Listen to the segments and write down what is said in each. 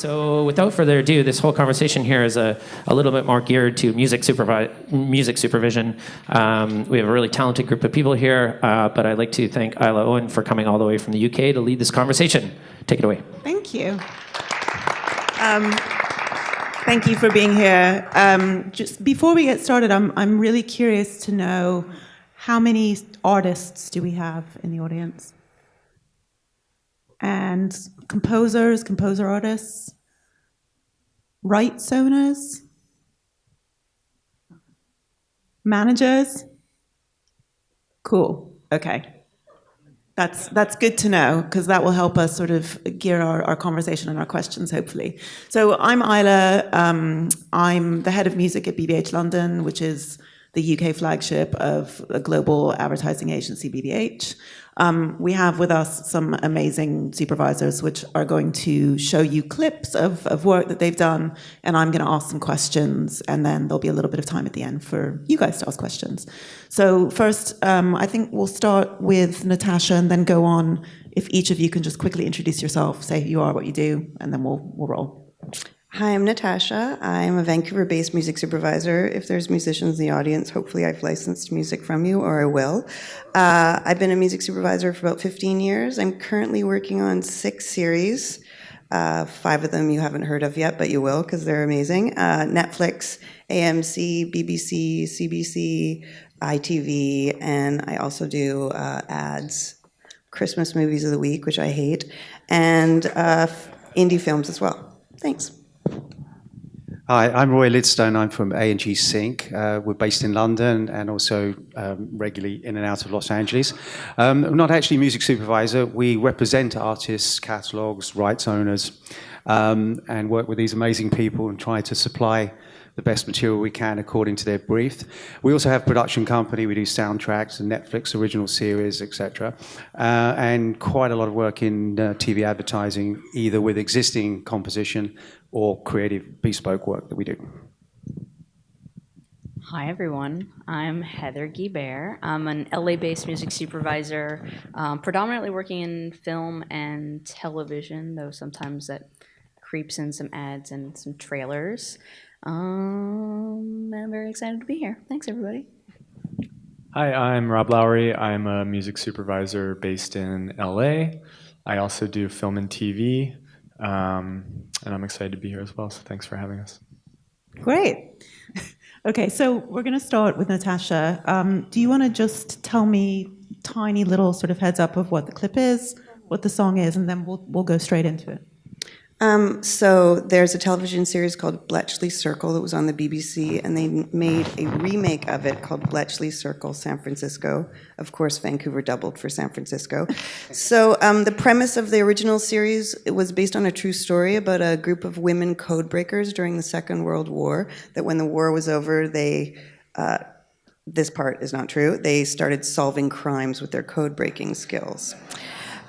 So without further ado, this whole conversation here is a little bit more geared to music supervision. We have a really talented group of people here, but I'd like to thank Ayla Owen for coming all the way from the UK to lead this conversation. Take it away. Thank you. Thank you for being here. Just before we get started, I'm really curious to know how many artists do we have in the audience? And composer artists, rights owners, managers. Cool. Okay. That's good to know, because that will help us sort of gear our conversation and our questions, hopefully. So I'm Ayla. I'm the head of music at BBH London, which is the UK flagship of a global advertising agency, BBH. We have with us some amazing supervisors, which are going to show you clips of work that they've done, and I'm going to ask some questions, and then there'll be a little bit of time at the end for you guys to ask questions. So first, I think we'll start with Natasha and then go on. If each of you can just quickly introduce yourself, say who you are, what you do, and then we'll roll. Hi, I'm Natasha. I'm a Vancouver-based music supervisor. If there's musicians in the audience, hopefully I've licensed music from you, or I will. I've been a music supervisor for about 15 years. I'm currently working on 6 series. 5 of them you haven't heard of yet, but you will, because they're amazing. Netflix, AMC, BBC, CBC, ITV, and I also do ads, Christmas movies of the week, which I hate, and indie films as well. Thanks. Hi, I'm Roy Lidstone. I'm from A&G Sync. We're based in London and also regularly in and out of Los Angeles. I'm not actually a music supervisor. We represent artists, catalogs, rights owners, and work with these amazing people and try to supply the best material we can according to their brief. We also have a production company. We do soundtracks and Netflix original series, etc. And quite a lot of work in TV advertising, either with existing composition or creative bespoke work that we do. Hi everyone, I'm Heather Guibert. I'm an LA-based music supervisor, predominantly working in film and television, though sometimes that creeps in some ads and some trailers. And I'm very excited to be here. Thanks everybody. Hi, I'm Rob Lowry. I'm a music supervisor based in LA. I also do film and TV. And I'm excited to be here as well, so thanks for having us. Great. Okay, so we're going to start with Natasha. Do you want to just tell me tiny little sort of heads up of what the clip is, what the song is, and then we'll go straight into it? So there's a television series called Bletchley Circle that was on the BBC, and they made a remake of it called Bletchley Circle San Francisco. Of course, Vancouver doubled for San Francisco. So the premise of the original series, it was based on a true story about a group of women code breakers during the Second World War, that when the war was over, they, this part is not true, they started solving crimes with their code breaking skills.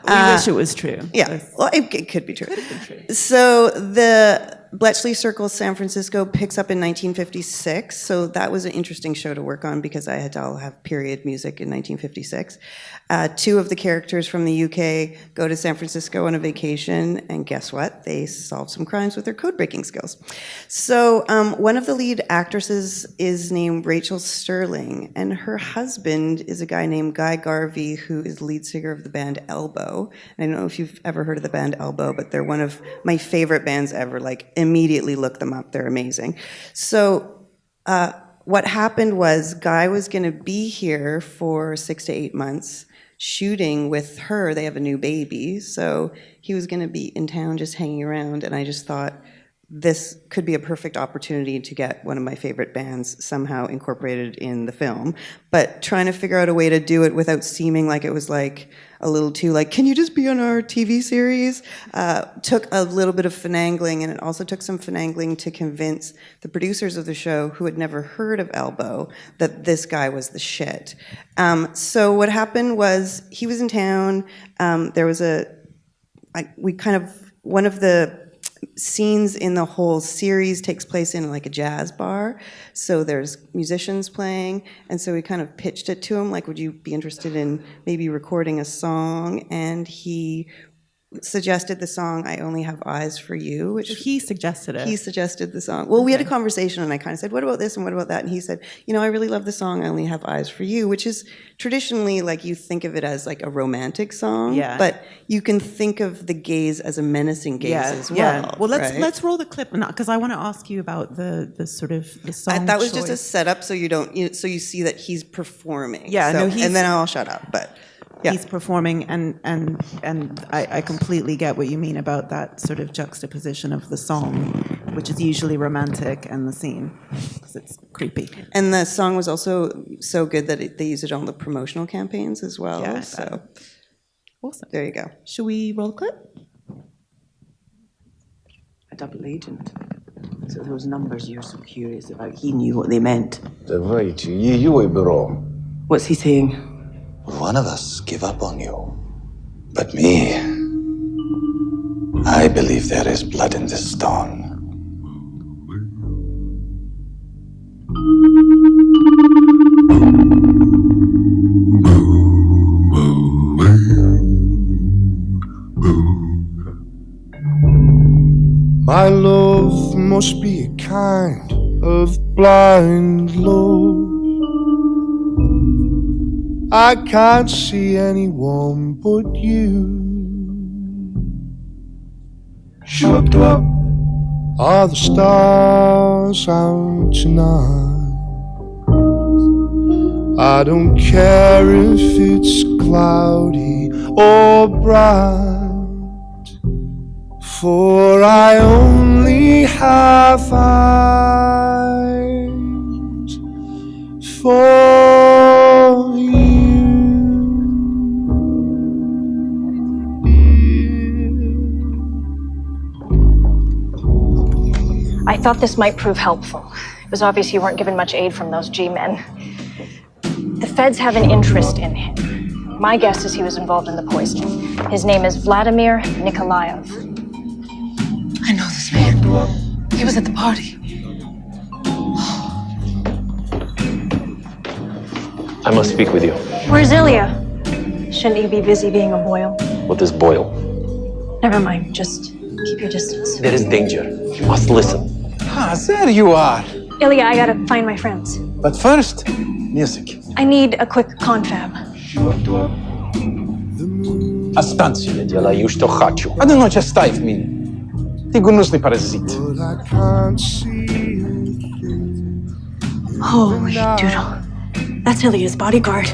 We wish it was true. Yeah, well, it could be true. Could have been true. So the Bletchley Circle San Francisco picks up in 1956, so that was an interesting show to work on because I had to all have period music in 1956. 2 of the characters from the UK go to San Francisco on a vacation, and guess what? They solve some crimes with their code-breaking skills. So one of the lead actresses is named Rachel Sterling, and her husband is a guy named Guy Garvey, who is the lead singer of the band Elbow. I don't know if you've ever heard of the band Elbow, but they're one of my favorite bands ever. Like, immediately look them up. They're amazing. So what happened was Guy was going to be here for 6 to 8 months shooting with her. They have a new baby. So he was going to be in town just hanging around, and I just thought this could be a perfect opportunity to get one of my favorite bands somehow incorporated in the film. But trying to figure out a way to do it without seeming like it was like a little too like, can you just be on our TV series? Took a little bit of finagling, and it also took some finagling to convince the producers of the show, who had never heard of Elbow, that this guy was the shit. So what happened was he was in town. There was one of the scenes in the whole series takes place in like a jazz bar, so there's musicians playing, and so we kind of pitched it to him like, would you be interested in maybe recording a song? And he suggested the song "I Only Have Eyes for You," which He suggested it. he suggested the song. Well, we had a conversation, and I kind of said, "What about this and what about that?" And he said, "I really love the song "I Only Have Eyes for You," which is traditionally like you think of it as like a romantic song, Yeah. but you can think of the gaze as a menacing gaze as well. Well, right? let's roll the clip because I want to ask you about the sort of the song. That was just a choice. setup, so you don't, so you see that he's performing. Yeah, So- no, he's- and then I'll shut up. But yeah, He's performing, and I completely get what you mean about that sort of juxtaposition of the song, which is usually romantic, and the scene, because it's creepy. and the song was also so good that they used it on the promotional campaigns as well. Yeah, I so bet. Awesome. there you go. Should we roll the clip? A double agent. So those numbers you're so curious about, he knew what they meant. Давайте, ее и бюро. What's he saying? One of us give up on you. But me, I believe there is blood in this stone. My love must be a kind of blind love. I can't see anyone but you. Shut up. Are the stars out tonight? I don't care if it's cloudy or bright, for I only have eyes for you. I thought this might prove helpful. It was obvious you weren't given much aid from those G-men. The feds have an interest in him. My guess is he was involved in the poisoning. His name is Vladimir Nikolaev. I know this man. He was at the party. I must speak with you. Where's Ilya? Shouldn't you be busy being a boil? What is boil? Never mind, just keep your distance. There is danger. You must listen. Ah, there you are. Ilya, I gotta find my friends. But first, music. I need a quick confab. А станцию. Я делаю, что хочу. А ну ночь оставь меня. Ты гнусный паразит. Holy doodle. That's Ilya's bodyguard.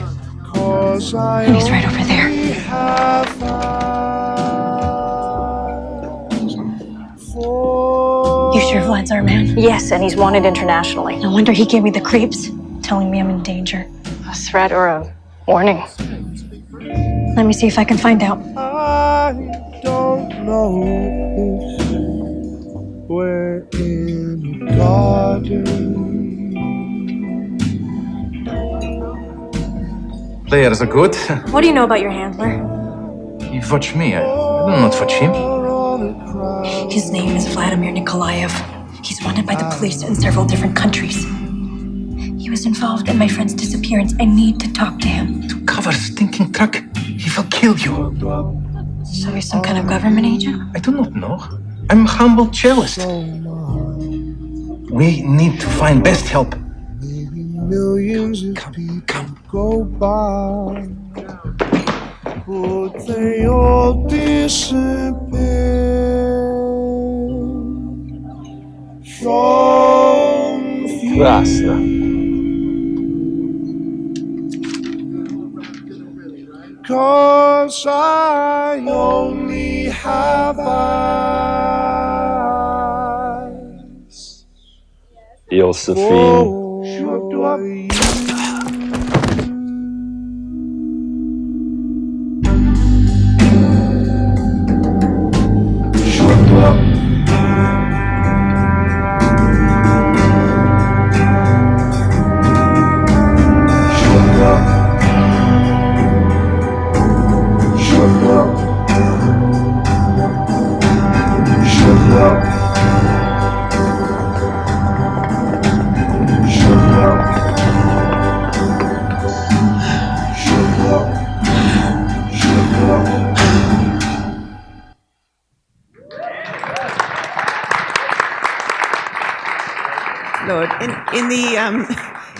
And he's right over there. You sure Vlad's our man? Yes, and he's wanted internationally. No wonder he gave me the creeps, telling me I'm in danger. A threat or a warning? Let me see if I can find out. I don't know if we're in a garden. Players are good. What do you know about your handler? You watch me. I do not watch him. His name is Vladimir Nikolaev. He's wanted by the police in several different countries. He was involved in my friend's disappearance. I need to talk to him. To cover stinking truck, he will kill you. So he's some kind of government agent? I do not know. I'm a humble cellist. We need to find best help. Millions of people go by, but they all disappear. Красно. Cause I only have eyes Josephine. for you.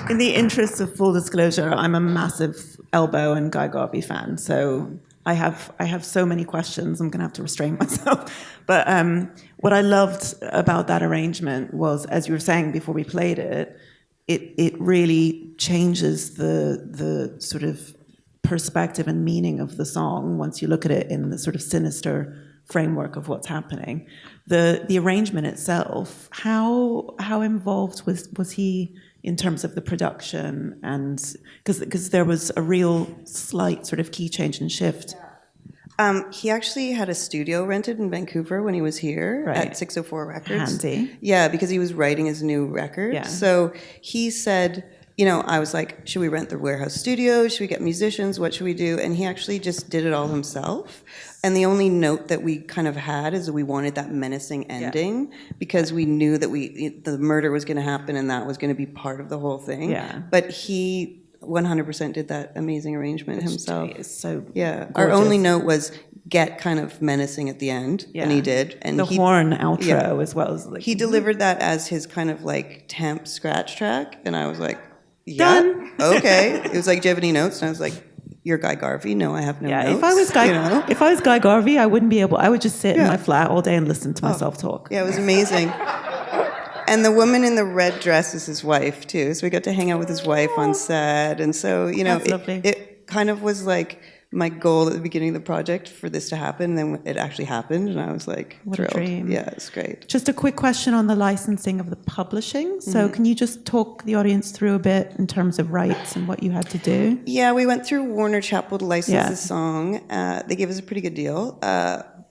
in the interest of full disclosure, I'm a massive Elbow and Guy Garvey fan, so I have so many questions. I'm going to have to restrain myself. But what I loved about that arrangement was, as you were saying before we played it, it really changes the sort of perspective and meaning of the song once you look at it in the sort of sinister framework of what's happening. The arrangement itself, how involved was he in terms of the production, and because there was a real slight sort of key change and shift. He actually had a studio rented in Vancouver when he was here at 604 Records. Handy. Yeah, because he was writing his new record. Yeah. So he said, I was like, should we rent the warehouse studio? Should we get musicians? What should we do? And he actually just did it all himself. And the only note that we kind of had is that we wanted that menacing ending because we knew that the murder was going to happen and that was going to be part of the whole thing. Yeah. But he 100% did that amazing arrangement himself. Is so gorgeous. Our only note was get kind of menacing at the end, and he did. And the horn outro as well as he delivered that as his kind of like temp scratch track, and I was like, done. Okay. It was like, do you have any notes? And I was like, you're Guy Garvey. No, I have no notes. If I was Guy Garvey, I wouldn't be able. I would just sit in my flat all day and listen to myself talk. Yeah, it was amazing. And the woman in the red dress is his wife too. So we got to hang out with his wife on set, and so it kind of was like my goal at the beginning of the project for this to happen. And then it actually happened, and I was like thrilled. A dream. Yeah, it's great. Just a quick question on the licensing of the publishing. So can you just talk the audience through a bit in terms of rights and what you had to do? Yeah, we went through Warner Chappell to license the song. They gave us a pretty good deal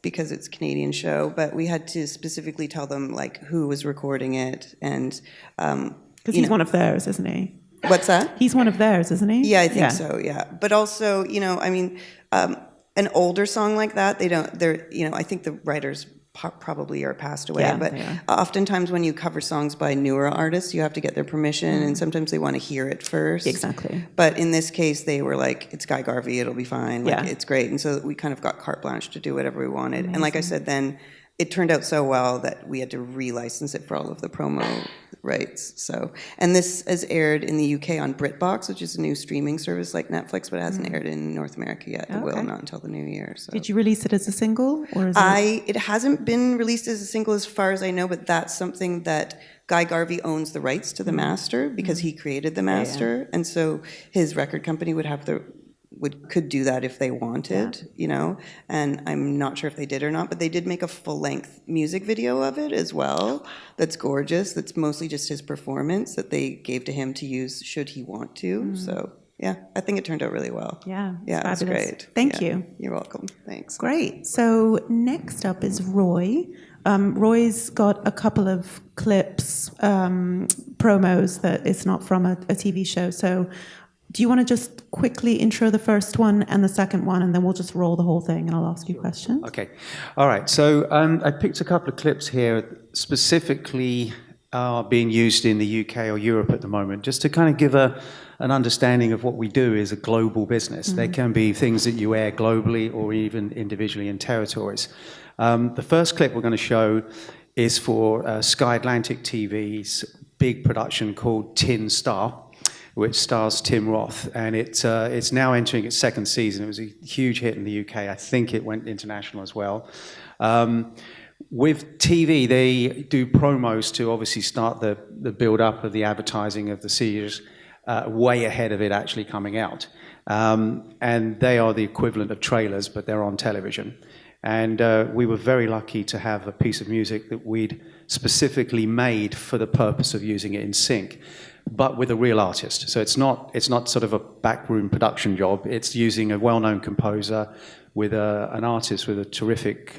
because it's a Canadian show, but we had to specifically tell them like who was recording it, and because he's one of theirs, isn't he? What's that? He's one of theirs, isn't he? Yeah, I think so. Yeah, but also, an older song like that, I think the writers probably are passed away. But oftentimes, when you cover songs by newer artists, you have to get their permission, and sometimes they want to hear it first. Exactly. But in this case, they were like, "It's Guy Garvey. It'll be fine. Like, it's great." And so we kind of got carte blanche to do whatever we wanted. Amazing. And like I said, then it turned out so well that we had to relicense it for all of the promo rights. So, and this is aired in the UK on BritBox, which is a new streaming service like Netflix, but it hasn't aired in North America yet. It will not until the new year. So. Did you release it as a single, or is it hasn't been released as a single as far as I know, but that's something that Guy Garvey owns the rights to the master because he created the master, and so his record company would have could do that if they wanted, and I'm not sure if they did or not, but they did make a full-length music video of it as well. That's gorgeous. That's mostly just his performance that they gave to him to use should he want to. So yeah, I think it turned out really well. Yeah, it's great. Thank you. You're welcome. Thanks. Great. So next up is Roy. Roy's got a couple of clips, promos that it's not from a TV show. So do you want to just quickly intro the first one and the second one, and then we'll just roll the whole thing and I'll ask you questions? Okay. All right. So I picked a couple of clips here specifically being used in the UK or Europe at the moment, just to kind of give an understanding of what we do is a global business. There can be things that you air globally or even individually in territories. The first clip we're going to show is for Sky Atlantic TV's big production called Tin Star, which stars Tim Roth, and it's now entering its second season. It was a huge hit in the UK. I think it went international as well. With TV, they do promos to obviously start the build-up of the advertising of the series way ahead of it actually coming out. And they are the equivalent of trailers, but they're on television. And we were very lucky to have a piece of music that we'd specifically made for the purpose of using it in sync, but with a real artist. So it's not sort of a backroom production job. It's using a well-known composer with an artist with a terrific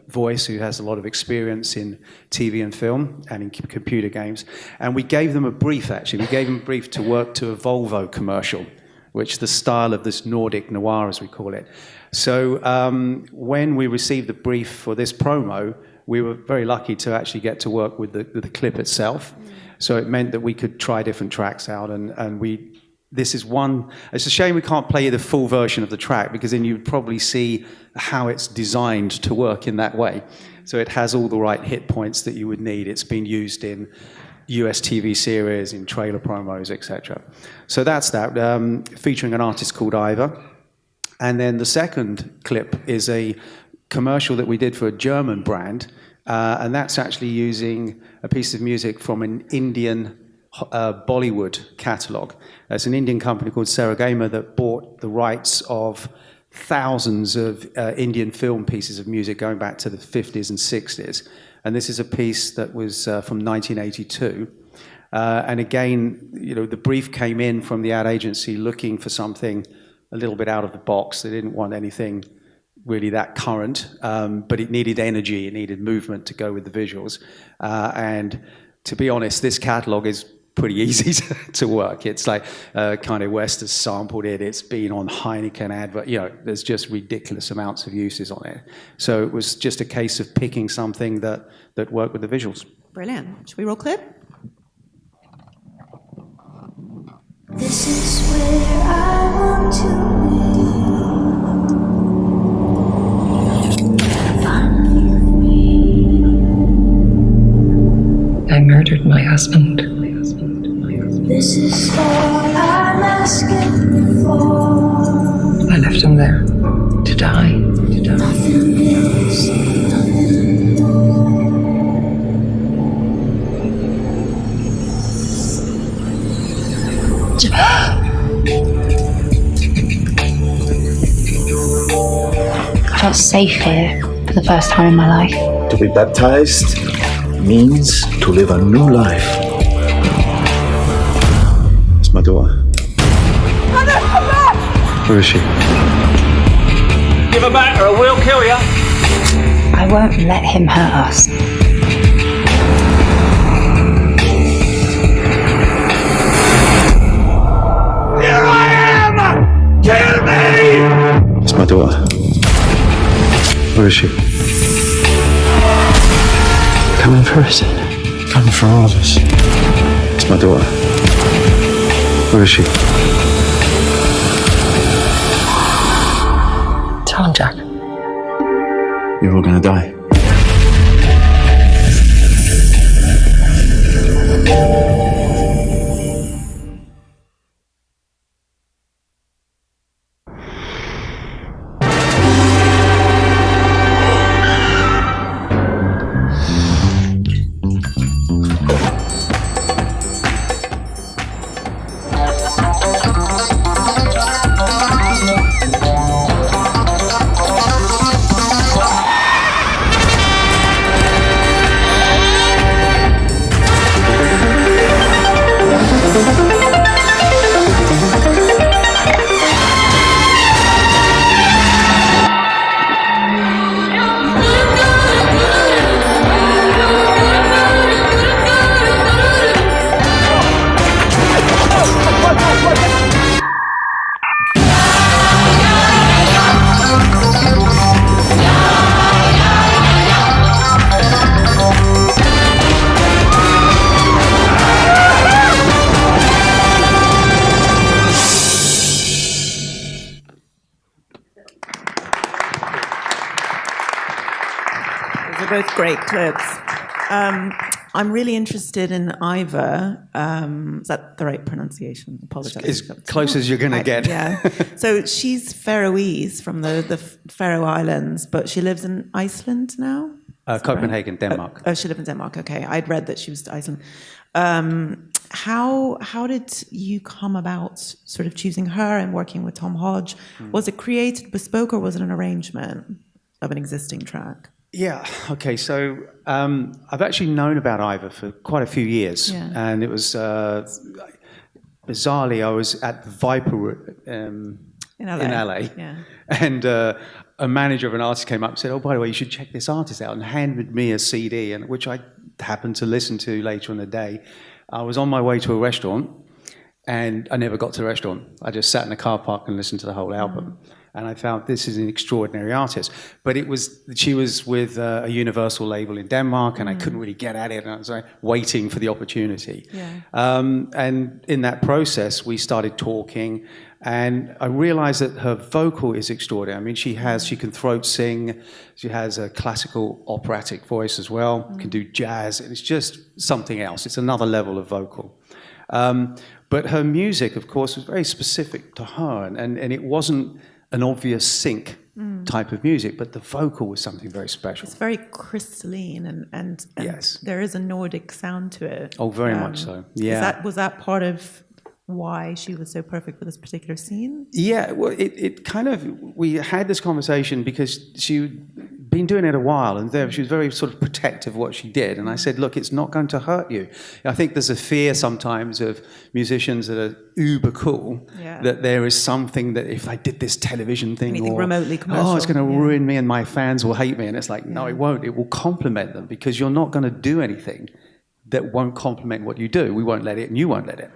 voice who has a lot of experience in TV and film and in computer games. And we gave them a brief, actually. We gave them a brief to work to a Volvo commercial, which is the style of this Nordic noir, as we call it. So when we received the brief for this promo, we were very lucky to actually get to work with the clip itself. So it meant that we could try different tracks out, and this is one. It's a shame we can't play you the full version of the track, because then you'd probably see how it's designed to work in that way. So it has all the right hit points that you would need. It's been used in US TV series, in trailer promos, etc. So that's that, featuring an artist called Ivor. And then the second clip is a commercial that we did for a German brand, and that's actually using a piece of music from an Indian Bollywood catalogue. It's an Indian company called Saragama that bought the rights of thousands of Indian film pieces of music going back to the 50s and 60s. And this is a piece that was from 1982. And again, you know, the brief came in from the ad agency looking for something a little bit out of the box. They didn't want anything really that current, but it needed energy, it needed movement to go with the visuals. And to be honest, this catalog is pretty easy to work. It's like Kanye West has sampled it, it's been on Heineken advert, you know, there's just ridiculous amounts of uses on it. So it was just a case of picking something that worked with the visuals. Brilliant. Should we roll clip? This is where I want to be. I murdered my husband. This is all I'm asking for. I left him there to die. Nothing else, nothing more. I felt safe here for the first time in my life. To be baptized means to live a new life. It's my daughter. Mother, come back! Where is she? Give her back or I will kill you. I won't let him hurt us. Here I am! Kill me! It's my daughter. Where is she? Coming for us. Coming for all of us. It's my daughter. Where is she? Tell him, Jack. You're all gonna die. Both great clips. I'm really interested in Ivor. Is that the right pronunciation? Apologize. As close as you're going to get. Yeah. So she's Faroese from the Faroe Islands, but she lives in Iceland now? Copenhagen, Denmark. Oh, she lives in Denmark. Okay. I'd read that she was to Iceland. How did you come about sort of choosing her and working with Tom Hodge? Was it created bespoke or was it an arrangement of an existing track? Yeah, okay, so I've actually known about Ivor for quite a few years. Yeah. And it was, bizarrely, I was at the Viper in LA. Yeah. And a manager of an artist came up and said, oh, by the way, you should check this artist out, and handed me a CD, and which I happened to listen to later in the day. I was on my way to a restaurant, and I never got to the restaurant. I just sat in the car park and listened to the whole album. And I found this is an extraordinary artist. But she was with a Universal label in Denmark, and I couldn't really get at it, and I was like waiting for the opportunity. Yeah. And in that process, we started talking, And I realized that her vocal is extraordinary. I mean, she can throat sing, she has a classical operatic voice as well, can do jazz, and it's just something else. It's another level of vocal. But her music, of course, was very specific to her, and it wasn't an obvious sync type of music, but the vocal was something very special. It's very crystalline, and yes, there is a Nordic sound to it. Oh, very much so. Yeah. Was that part of why she was so perfect for this particular scene? Yeah, well, it kind of, we had this conversation because she'd been doing it a while, and she was very sort of protective of what she did. And I said, look, it's not going to hurt you. I think there's a fear sometimes of musicians that are uber cool, that there is something that if I did this television thing, anything remotely commercial, oh, it's going to ruin me and my fans will hate me. And it's like, no, it won't. It will complement them, because you're not going to do anything that won't complement what you do. We won't let it, and you won't let it.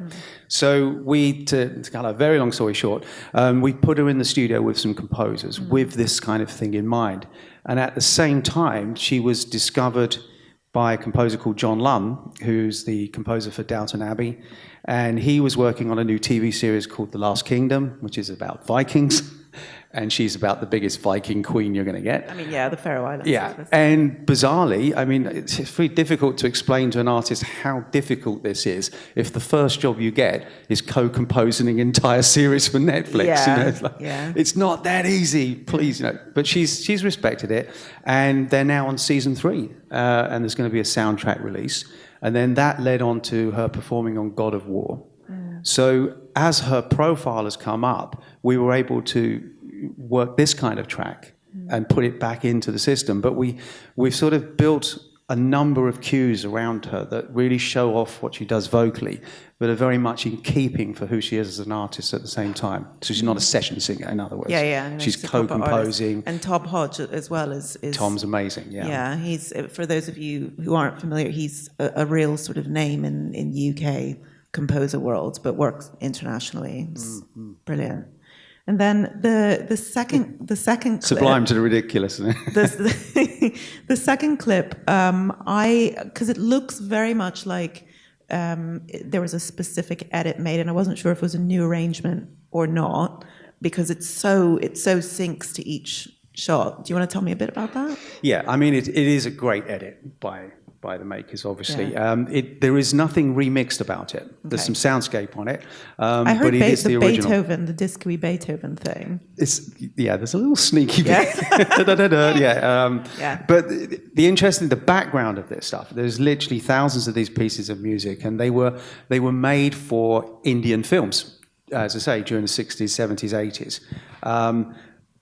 So to kind of a very long story short, we put her in the studio with some composers with this kind of thing in mind. And at the same time, she was discovered by a composer called John Lunn, who's the composer for Downton Abbey. And he was working on a new TV series called The Last Kingdom, which is about Vikings. And she's about the biggest Viking queen you're going to get. I mean, yeah, the Faroe Islands. Yeah, and bizarrely, I mean, it's very difficult to explain to an artist how difficult this is if the first job you get is co-composing an entire series for Netflix. Yeah, you know, it's, like, it's not that easy, please. You know, but she's respected it, and they're now on season 3, and there's going to be a soundtrack release, and then that led on to her performing on God of War. So as her profile has come up, we were able to work this kind of track and put it back into the system. But we've sort of built a number of cues around her that really show off what she does vocally, but are very much in keeping for who she is as an artist at the same time. So she's not a session singer, in other words. Yeah. She's co-composing. And Tom Hodge as well is Tom's amazing, yeah. Yeah, he's, for those of you who aren't familiar, he's a real sort of name in UK composer world, but works internationally. It's brilliant. And then the second clip, sublime to the ridiculous, isn't it? The second clip, because it looks very much like there was a specific edit made, and I wasn't sure if it was a new arrangement or not, because it so syncs to each shot. Do you want to tell me a bit about that? Yeah, I mean, it is a great edit by the makers, obviously. There is nothing remixed about it. There's some soundscape on it. I heard but it is the original. Beethoven, the disco-y Beethoven thing. There's a little sneaky bit. But the interesting, the background of this stuff, there's literally thousands of these pieces of music, and they were made for Indian films, as I say, during the 60s, 70s, 80s.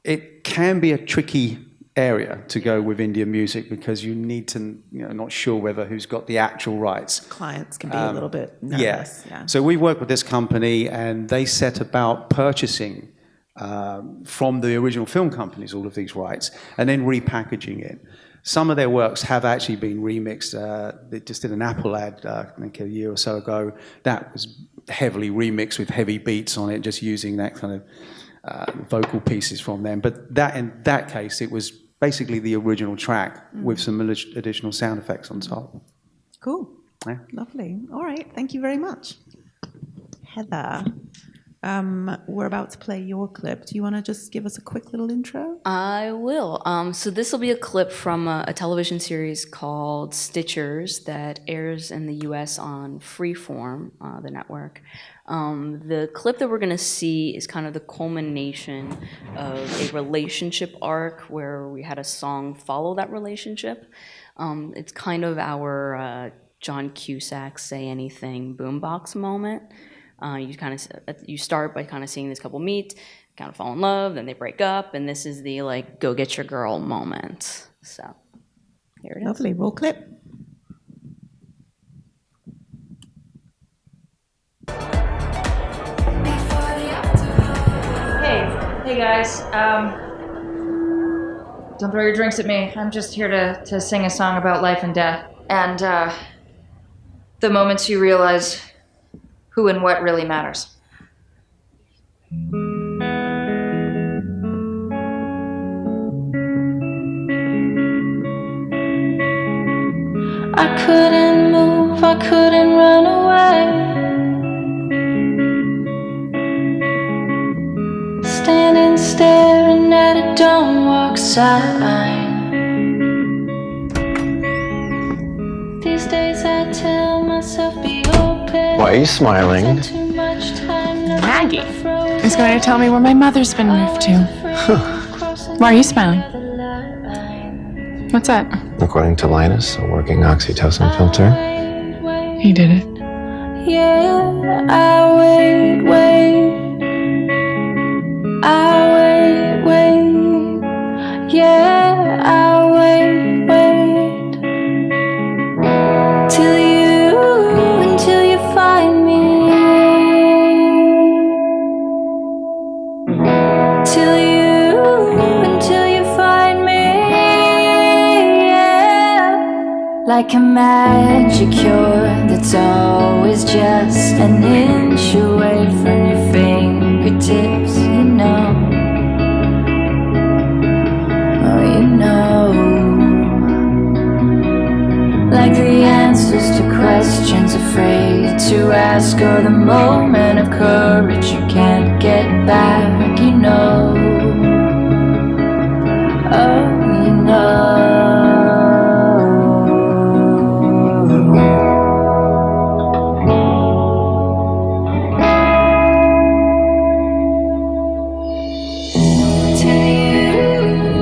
It can be a tricky area to go with Indian music, because you need to, not sure whether who's got the actual rights. Clients can be a little bit nervous. Yeah. So we worked with this company, and they set about purchasing from the original film companies all of these rights, and then repackaging it. Some of their works have actually been remixed. They just did an Apple ad, I think a year or so ago. That was heavily remixed with heavy beats on it, just using that kind of vocal pieces from them. But in that case, it was basically the original track with some additional sound effects on top. Cool. Yeah. Lovely. All right. Thank you very much. Heather, we're about to play your clip. Do you want to just give us a quick little intro? I will. So this will be a clip from a television series called Stitchers that airs in the US on Freeform, the network. The clip that we're going to see is kind of the culmination of a relationship arc where we had a song follow that relationship. It's kind of our John Cusack Say Anything boombox moment. You start by kind of seeing this couple meet, kind of fall in love, then they break up, and this is the like go get your girl moment. So here it is. Lovely. Roll clip. Hey guys, don't throw your drinks at me. I'm just here to sing a song about life and death. And the moments you realize who and what really matters. I couldn't move, I couldn't run away. staring at a don't walk sign. These days I tell myself be open. Why are you smiling? Too much time left Maggie frozen. is going to tell me where my mother's been moved to. Why are you smiling? What's that? According to Linus, a working oxytocin filter. He did it. Yeah, I wait. Yeah, I wait. Until you find me. Until you find me. Yeah. Like a magic cure that's always just an inch away from your fingertips, you know. Oh, you know. Like the answers to questions afraid to ask, or the moment of courage you can't get back, you know. Oh, you know.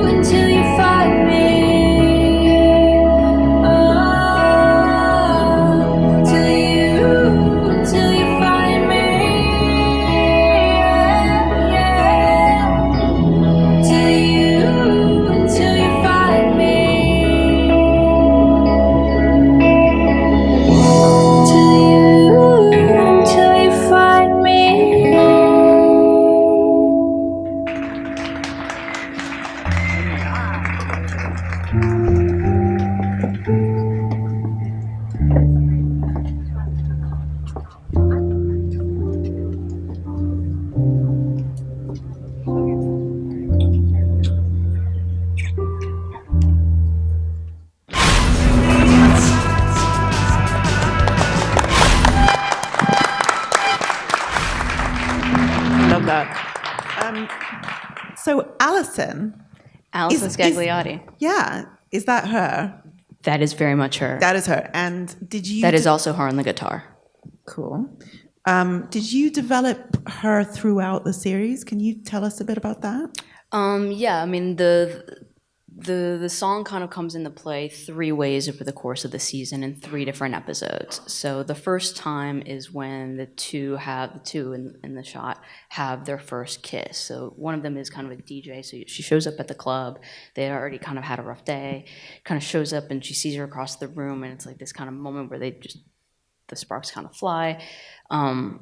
Until you find me. Until you find me. Until you find me. Until you find me. Love that. So Alison. Alison Scagliotti. Yeah. Is that her? That is very much her. That is her. And did you... That is also her on the guitar. Cool. Did you develop her throughout the series? Can you tell us a bit about that? Yeah, I mean, the song kind of comes into play 3 ways over the course of the season in 3 different episodes. So the first time is when the two in the shot have their first kiss. So one of them is kind of a DJ. So she shows up at the club. They had already kind of had a rough day. Kind of shows up and she sees her across the room, and it's like this kind of moment where the sparks kind of fly. And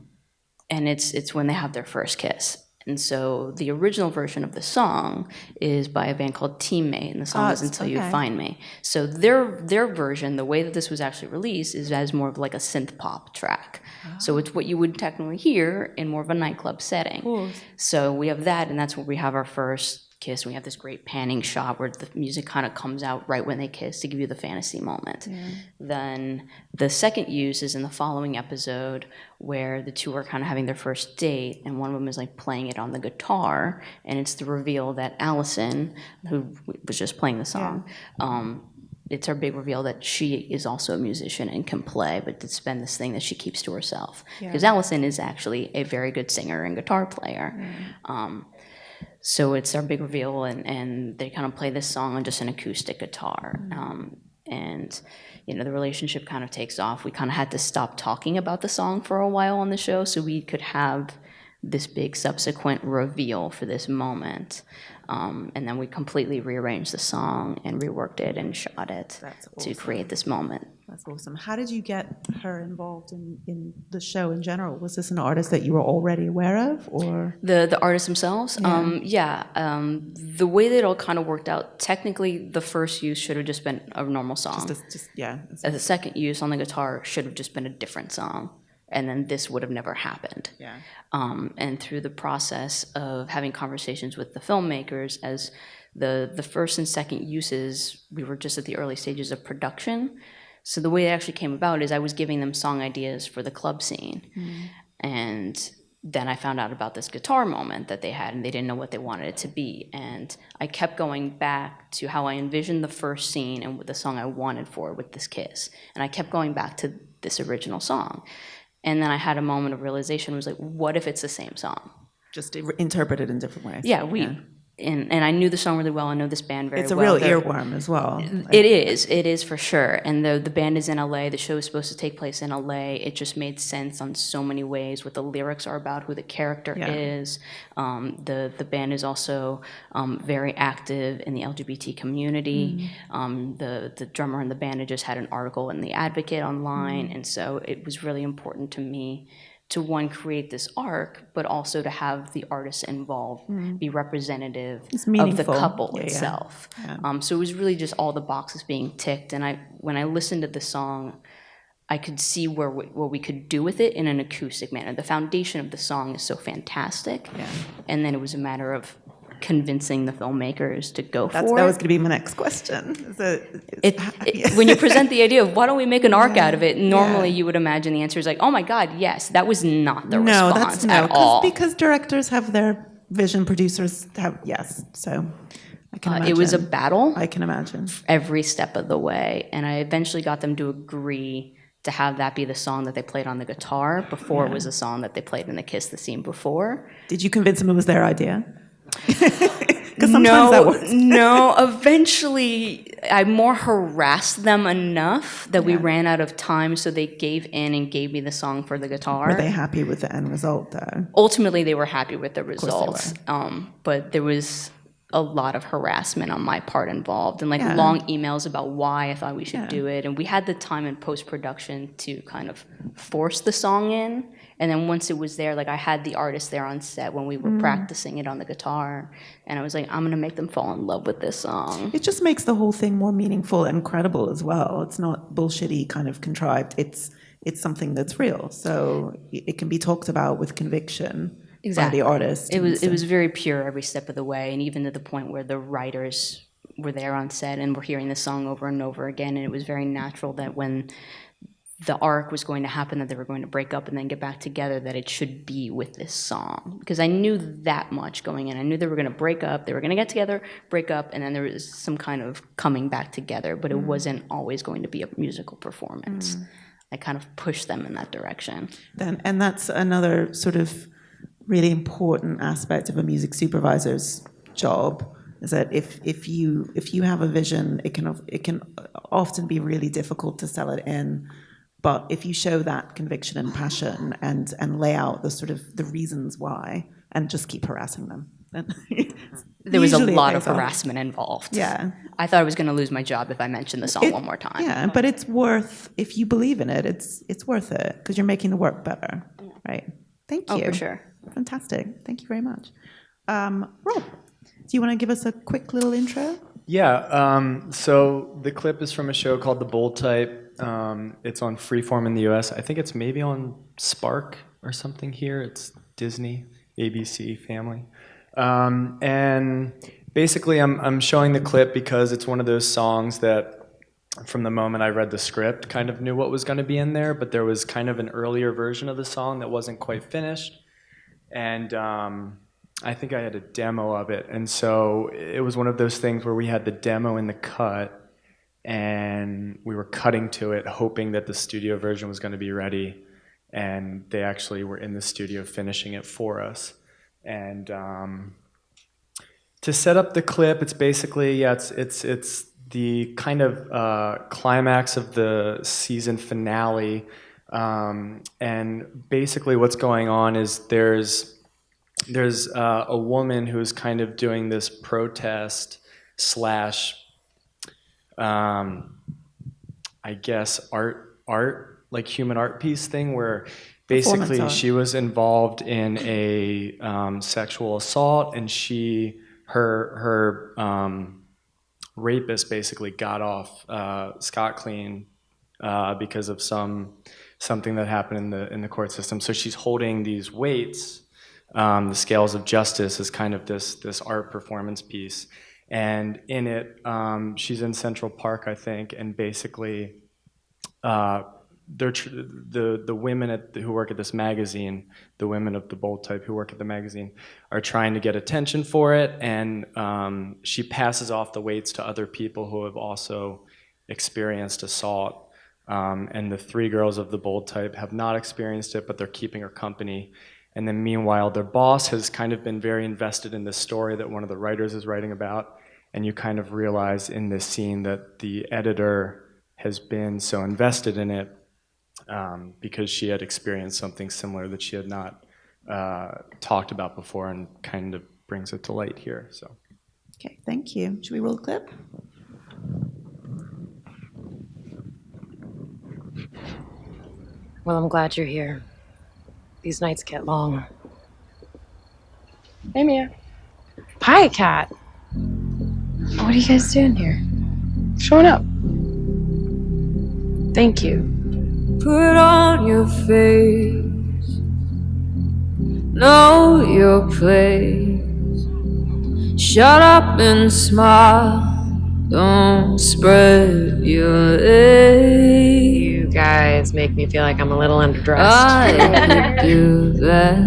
it's when they have their first kiss. And so the original version of the song is by a band called Teammate, and the song is Until You Find Me. So their version, the way that this was actually released, is as more of like a synth pop track. So it's what you would technically hear in more of a nightclub setting. So we have that, and that's where we have our first kiss. We have this great panning shot where the music kind of comes out right when they kiss to give you the fantasy moment. Yeah. Then the second use is in the following episode where the two are kind of having their first date, and one of them is like playing it on the guitar, and it's the reveal that Alison, who was just playing the song, it's her big reveal that she is also a musician and can play, but it's been this thing that she keeps to herself. Because Alison is actually a very good singer and guitar player. So it's our big reveal, and they kind of play this song on just an acoustic guitar. And, you know, the relationship kind of takes off. We kind of had to stop talking about the song for a while on the show so we could have this big subsequent reveal for this moment. And then we completely rearranged the song and reworked it and shot it to create this moment. That's awesome. How did you get her involved in the show in general? Was this an artist that you were already aware of, or the artists themselves? The way that it all kind of worked out. Technically, the first use should have just been a normal song. The second use on the guitar should have just been a different song, and then this would have never happened. And through the process of having conversations with the filmmakers, as the first and second uses, we were just at the early stages of production. So the way it actually came about is I was giving them song ideas for the club scene. And then I found out about this guitar moment that they had, and they didn't know what they wanted it to be. And I kept going back to how I envisioned the first scene and the song I wanted for it with this kiss. And I kept going back to this original song. And then I had a moment of realization. It was like, what if it's the same song? Just interpreted in different ways. Yeah, and I knew the song really well. I know this band very well. It's a real earworm as well. It is for sure. And the band is in LA. The show is supposed to take place in LA. It just made sense on so many ways. What the lyrics are about, who the character is. The band is also very active in the LGBT community. The drummer in the band had just had an article in The Advocate online, and so it was really important to me to, one, create this arc, but also to have the artists involved be representative of the couple itself. So it was really just all the boxes being ticked. And when I listened to the song, I could see what we could do with it in an acoustic manner. The foundation of the song is so fantastic. And then it was a matter of convincing the filmmakers to go for it. That was going to be my next question. When you present the idea of why don't we make an arc out of it, normally you would imagine the answer is like, oh my God, yes. That was not the response at all. Because directors have their vision, producers have, so I can imagine. It was a battle. I can imagine. Every step of the way. And I eventually got them to agree to have that be the song that they played on the guitar before it was the song that they played in the Kiss the Scene before. Did you convince them it was their idea? Because sometimes that works. No, eventually I more harassed them enough that we ran out of time, so they gave in and gave me the song for the guitar. Were they happy with the end result, though? Ultimately, they were happy with the results, but there was a lot of harassment on my part involved, and long emails about why I thought we should do it. And we had the time in post-production to kind of force the song in. And then once it was there, I had the artist there on set when we were practicing it on the guitar. And I was like, I'm going to make them fall in love with this song. It just makes the whole thing more meaningful and credible as well. It's not bullshitty kind of contrived. It's something that's real. So it can be talked about with conviction by the artist. It was very pure every step of the way. And even to the point where the writers were there on set and were hearing the song over and over again. And it was very natural that when the arc was going to happen, that they were going to break up and then get back together, that it should be with this song. Because I knew that much going in. I knew they were going to break up, they were going to get together, break up, and then there was some kind of coming back together, but it wasn't always going to be a musical performance. I kind of pushed them in that direction. And that's another sort of really important aspect of a music supervisor's job, is that if you have a vision, it can often be really difficult to sell it in. But if you show that conviction and passion and lay out the reasons why and just keep harassing them. There was a lot of harassment involved. Yeah. I thought I was going to lose my job if I mentioned the song one more time. Yeah, but it's worth, if you believe in it, it's worth it because you're making the work better, right? Thank you. Oh, for sure. Fantastic. Thank you very much. Rob, do you want to give us a quick little intro? Yeah, so the clip is from a show called The Bold Type. It's on Freeform in the US. I think it's maybe on Spark or something here. It's Disney, ABC Family. And basically I'm showing the clip because it's one of those songs that from the moment I read the script kind of knew what was going to be in there, but there was kind of an earlier version of the song that wasn't quite finished. And I think I had a demo of it. And so it was one of those things where we had the demo in the cut and we were cutting to it, hoping that the studio version was going to be ready. And they actually were in the studio finishing it for us. And to set up the clip, it's basically, it's the kind of climax of the season finale. And basically what's going on is there's a woman who's kind of doing this protest slash I guess art, like human art piece thing where basically she was involved in a sexual assault and her rapist basically got off scot clean because of something that happened in the court system. So she's holding these weights, the scales of justice, as kind of this art performance piece. And in it, she's in Central Park, I think, and basically the women who work at this magazine, the women of the bold type who work at the magazine, are trying to get attention for it, and she passes off the weights to other people who have also experienced assault. And the 3 girls of the bold type have not experienced it, but they're keeping her company. And then meanwhile, their boss has kind of been very invested in this story that one of the writers is writing about. And you kind of realize in this scene that the editor has been so invested in it because she had experienced something similar that she had not talked about before, and kind of brings it to light here. So. Okay, thank you. Should we roll the clip? Well, I'm glad you're here. These nights get long. Hey, Mia. Hi, Kat. What are you guys doing here? Showing up. Thank you. Put on your face, know your place. Shut up and smile, don't spread your legs. You guys make me feel like I'm a little underdressed. I could do that,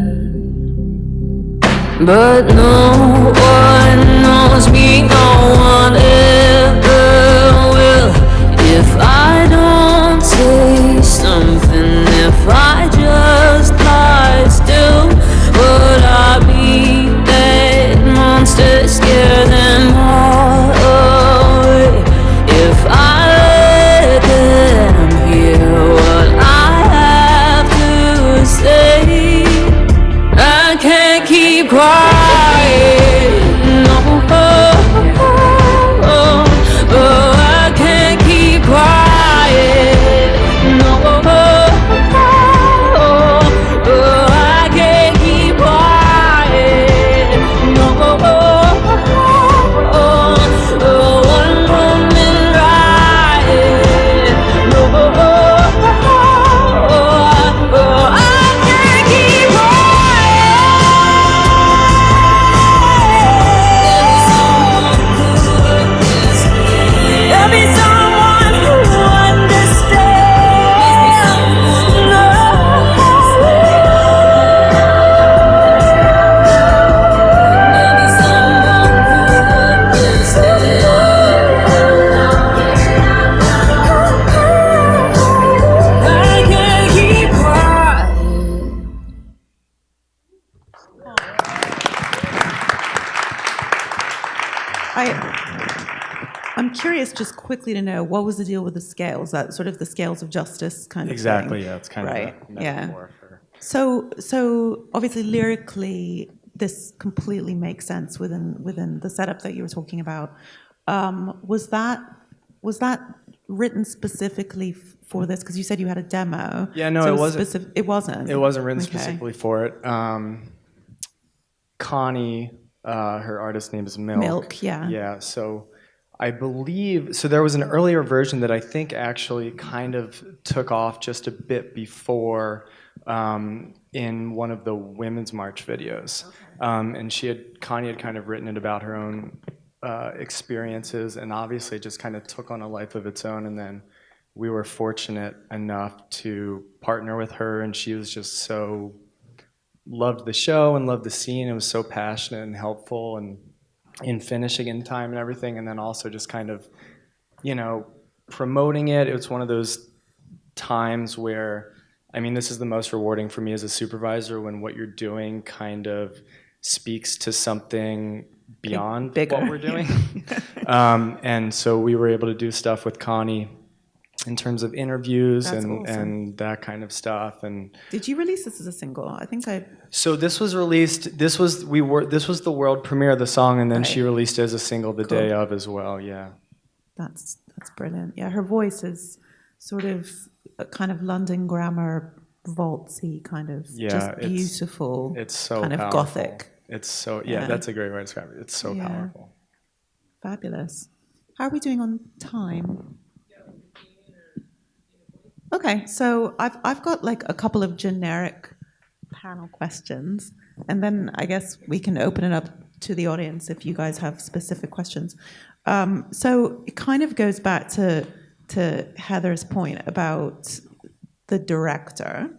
but no one knows me, no one ever will. If I don't say something, if I just lie still, would I be that monster, scare them all away? If I let them hear what I have to say, I can't keep quiet, no, I can't keep quiet, no, I can't keep quiet, no, one woman riot, no, I can't keep There'll be someone who understands. I can't keep quiet. I'm curious, just quickly, to know what was the deal with the scales? That sort of the scales of justice kind of Exactly, thing. yeah, it's kind right. of a metaphor for... So obviously lyrically, this completely makes sense within the setup that you were talking about. Was that written specifically for this? Because you said you had a demo. Yeah, no, So it wasn't. It wasn't. It wasn't written Okay. specifically for it. Connie, her artist name is Milk. Milk, yeah. Yeah, so I believe, so there was an earlier version that I think actually kind of took off just a bit before in one of the Women's March videos. Okay. And Connie had kind of written it about her own experiences, and obviously just kind of took on a life of its own. And then we were fortunate enough to partner with her, and she was just so loved the show and loved the scene. It was so passionate and helpful, and in finishing in time and everything, and then also just kind of, promoting it. It was one of those times where, I mean, this is the most rewarding for me as a supervisor, when what you're doing kind of speaks to something beyond bigger. what we're doing. And so we were able to do stuff with Connie in terms of interviews and that kind of stuff. And did you release this as a single? I think I. So this was released. This was the world premiere of the song, and then she released it as a single the day of as well. Yeah. That's brilliant. Yeah, her voice is sort of a kind of London grammar waltzy kind of, just beautiful. It's so kind powerful. of gothic. It's so that's a great way to describe it. It's so powerful. Fabulous. How are we doing on time? Okay, so I've got like a couple of generic panel questions, and then I guess we can open it up to the audience if you guys have specific questions. So it kind of goes back to Heather's point about the director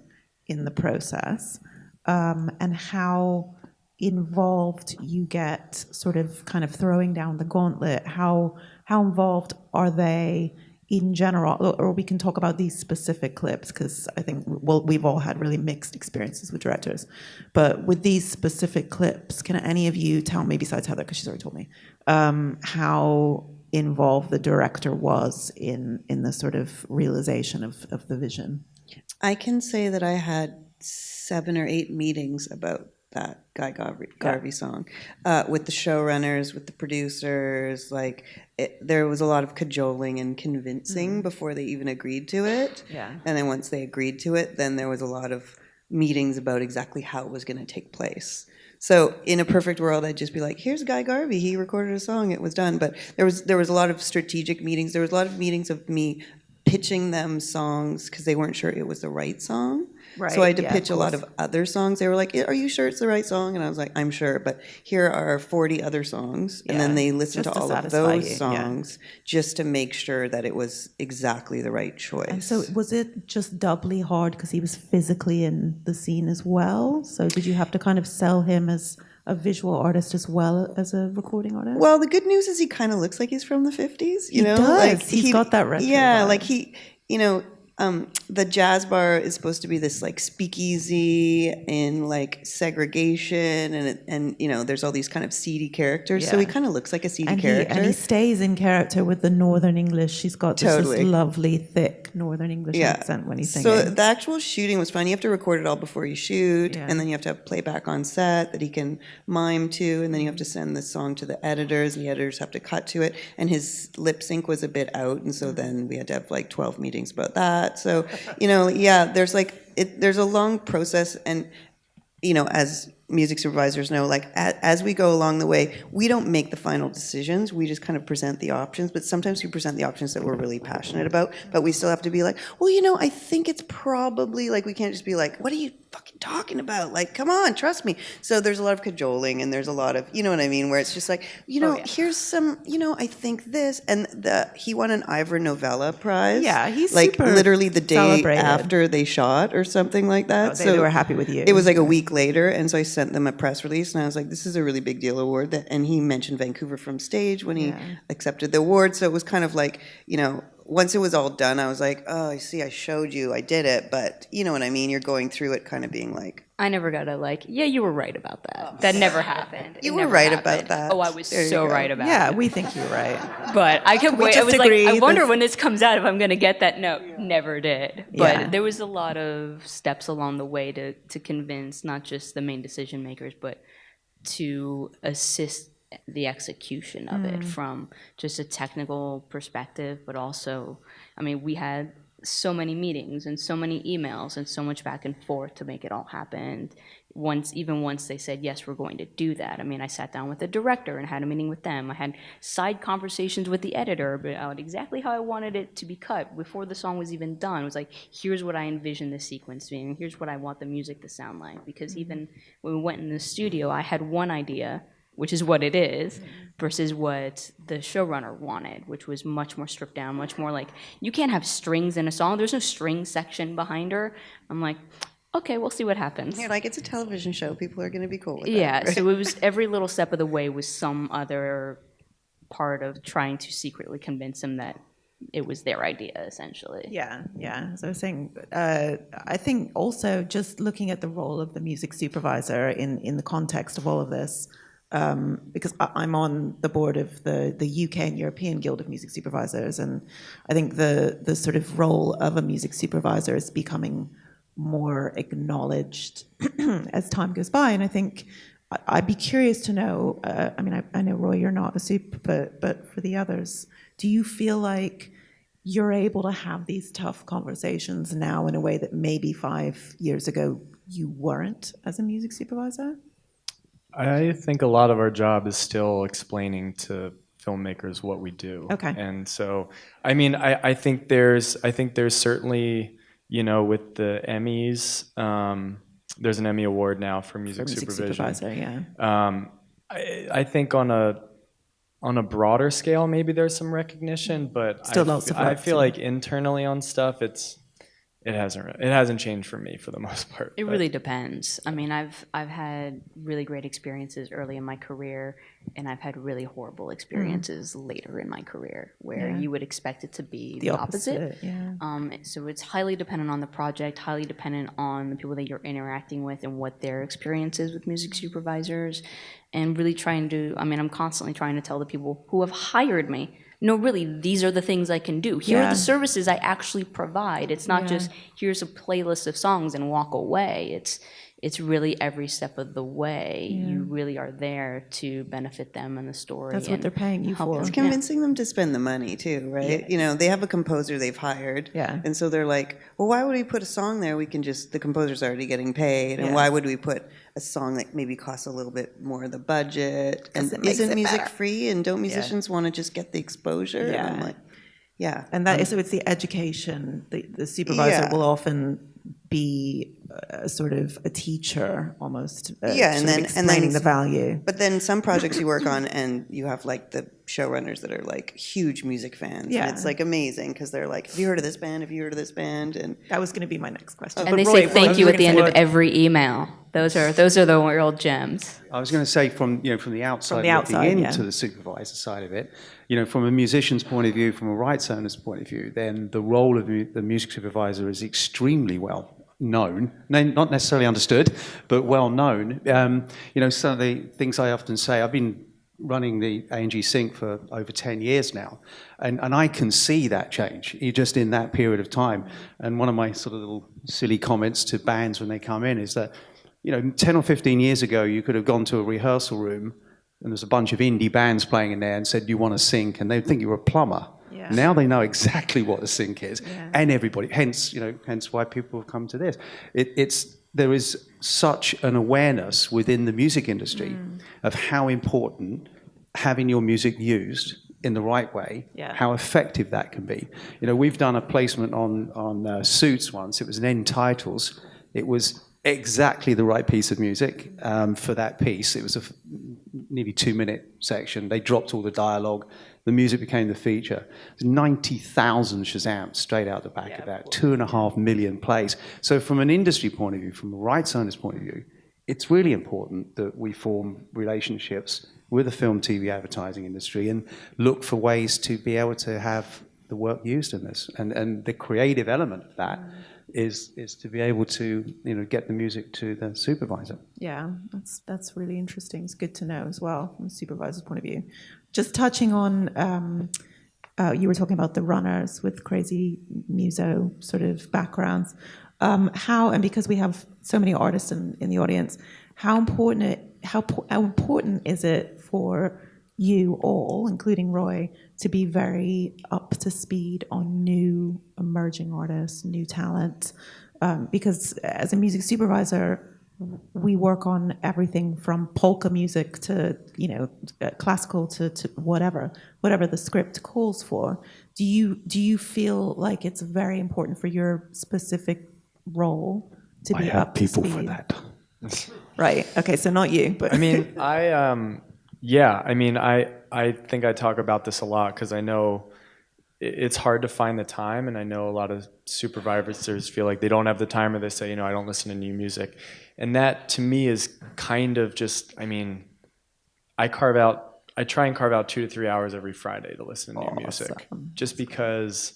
in the process, and how involved you get, sort of kind of throwing down the gauntlet. How involved are they in general? Or we can talk about these specific clips, because I think, well, we've all had really mixed experiences with directors. But with these specific clips, can any of you tell me, besides Heather, because she's already told me, how involved the director was in the sort of realization of the vision? I can say that I had 7 or 8 meetings about that Guy Garvey song, with the showrunners, with the producers. Like, there was a lot of cajoling and convincing before they even agreed to it. Yeah. And then once they agreed to it, then there was a lot of meetings about exactly how it was going to take place. So in a perfect world, I'd just be like, here's Guy Garvey, he recorded a song, it was done. But there was a lot of strategic meetings. There was a lot of meetings of me pitching them songs because they weren't sure it was the right song. Right, So I had to yeah, pitch of a lot course. of other songs. They were like, are you sure it's the right song? And I was like, I'm sure, but here are 40 other songs. And then they listened to just to all of satisfy those you, songs just to make sure that it was exactly the right choice. And so was it just doubly hard because he was physically in the scene as well? So did you have to kind of sell him as a visual artist as well as a recording artist? Well, the good news is he kind of looks like he's from the 50s. He does. Like, He's got that retro Yeah, vibe. like the jazz bar is supposed to be this like speakeasy in like segregation, and there's all these kind of seedy characters. So Yeah. he kind of looks like a seedy and character. he stays in character with the Northern English. She's got this Totally. lovely, thick Northern English accent when he's singing. So the actual shooting was fun. You have to record it all before you shoot, and then you have to have playback on set that he can mime to, and then you have to send the song to the editors, and the editors have to cut to it. And his lip sync was a bit out, and so then we had to have like 12 meetings about that. So, there's there's a long process, and as music supervisors know, like as we go along the way, we don't make the final decisions. We just kind of present the options, but sometimes we present the options that we're really passionate about, but we still have to be like, well, I think it's probably, like, we can't just be like, what are you fucking talking about? Like, come on, trust me. So there's a lot of cajoling, and there's a lot of, what I mean, where it's just like, here's some, I think this, and he won an Ivor Novella Prize. Yeah, he's like super literally the day celebrated. after they shot or something like that. Oh, they were happy with you. It was like a week later, and so I sent them a press release, and I was like, this is a really big deal award. And he mentioned Vancouver from stage when he accepted the award. So it was kind of like, once it was all done, I was like, oh, I see, I showed you, I did it. But you know what I mean? You're going through it kind of being like, I never got yeah, you were right about that. That never happened. You It were never right happened. about that. Oh, I was There you so go. right about it. Yeah, we think you're right. But I kept We waiting. I just was like, agree I wonder this- when this comes out if I'm going to get that. No, never did. But Yeah. there was a lot of steps along the way to convince not just the main decision makers, but to assist the execution of it from just a technical perspective, but also, we had so many meetings and so many emails and so much back and forth to make it all happen. Even once they said, yes, we're going to do that. I sat down with the director and had a meeting with them. I had side conversations with the editor about exactly how I wanted it to be cut before the song was even done. It was like, here's what I envision the sequence being. Here's what I want the music to sound like. Because even when we went in the studio, I had one idea, which is what it is, versus what the showrunner wanted, which was much more stripped down, much more like, you can't have strings in a song. There's no string section behind her. I'm like, okay, we'll see what happens. you're like, it's a television show. People are going to be cool with Yeah, that. so it was every little step of the way was some other part of trying to secretly convince him that it was their idea, essentially. Yeah. As I was saying, I think also just looking at the role of the music supervisor in the context of all of this, because I'm on the board of the UK and European Guild of Music Supervisors, and I think the sort of role of a music supervisor is becoming more acknowledged as time goes by. And I think I'd be curious to know, I know, Roy, you're not a super, but for the others, do you feel like you're able to have these tough conversations now in a way that maybe 5 years ago you weren't as a music supervisor? I think a lot of our job is still explaining to filmmakers what we do. Okay. And so, I think there's certainly, with the Emmys, there's an Emmy Award now for music supervision. Supervisor, yeah. I think on a broader scale, maybe there's some recognition, but Still lots of I work feel to like internally on stuff, it hasn't changed for me for the most part. It really depends. I mean, I've had really great experiences early in my career, and I've had really horrible experiences later in my career, where you would expect it to be the opposite. So it's highly dependent on the project, highly dependent on the people that you're interacting with and what their experience is with music supervisors, and really trying to. I mean, I'm constantly trying to tell the people who have hired me, no, really, these are the things I can do. Here are the services I actually provide. It's not just, here's a playlist of songs and walk away. It's really every step of the way. You really are there to benefit them and the story. That's what they're paying you for. It's convincing them to spend the money too, right? Yeah. You know, they have a composer they've hired, and so they're like, well, why would we put a song there? We can just, the composer's already getting paid, and why would we put a song that maybe costs a little bit more of the budget? And isn't music free? And don't musicians want to just get the exposure? Yeah. And I'm like, and that is, so it's the education. The supervisor will often be sort of a teacher almost. And then explaining the value. But then some projects you work on, and you have like the showrunners that are like huge music fans. Yeah. And it's like amazing because they're like, have you heard of this band? Have you heard of this band? And that was going to be my next question. And they say thank you at the end of every email. Those are the real gems. I was going to say from the outside, looking into the supervisor side of it, from a musician's point of view, from a rights owner's point of view, then the role of the music supervisor is extremely well known, not necessarily understood, but well known. Some of the things I often say, I've been running the A&G Sync for over 10 years now, and I can see that change just in that period of time. And one of my sort of little silly comments to bands when they come in is that 10 or 15 years ago, you could have gone to a rehearsal room and there's a bunch of indie bands playing in there and said, "Do you want to sync?" And they'd think you were a plumber. Yeah. Now they know exactly what a sync is, and everybody. Hence why people have come to this. There is such an awareness within the music industry of how important having your music used in the right way, how effective that can be. We've done a placement on Suits once. It was an end titles. It was exactly the right piece of music for that piece. It was a nearly 2-minute section. They dropped all the dialogue. The music became the feature. 90,000 Shazams straight out the back of that. 2.5 million plays. So from an industry point of view, from a rights owner's point of view, it's really important that we form relationships with the film, TV, advertising industry and look for ways to be able to have the work used in this. And the creative element of that is to be able to get the music to the supervisor. Yeah, that's really interesting. It's good to know as well from the supervisor's point of view. Just touching on, you were talking about the runners with crazy muso sort of backgrounds. How, and because we have so many artists in the audience, how important is it for you all, including Roy, to be very up to speed on new emerging artists, new talent? Because as a music supervisor, we work on everything from polka music to classical to whatever the script calls for. Do you feel like it's very important for your specific role to be up to speed? I have people for that. Right. Okay. So not you, but I mean, I think I talk about this a lot because I know it's hard to find the time, and I know a lot of supervisors feel like they don't have the time, or they say, I don't listen to new music. And that to me is kind of just, I try and carve out 2 to 3 hours every Friday to listen to new music, just because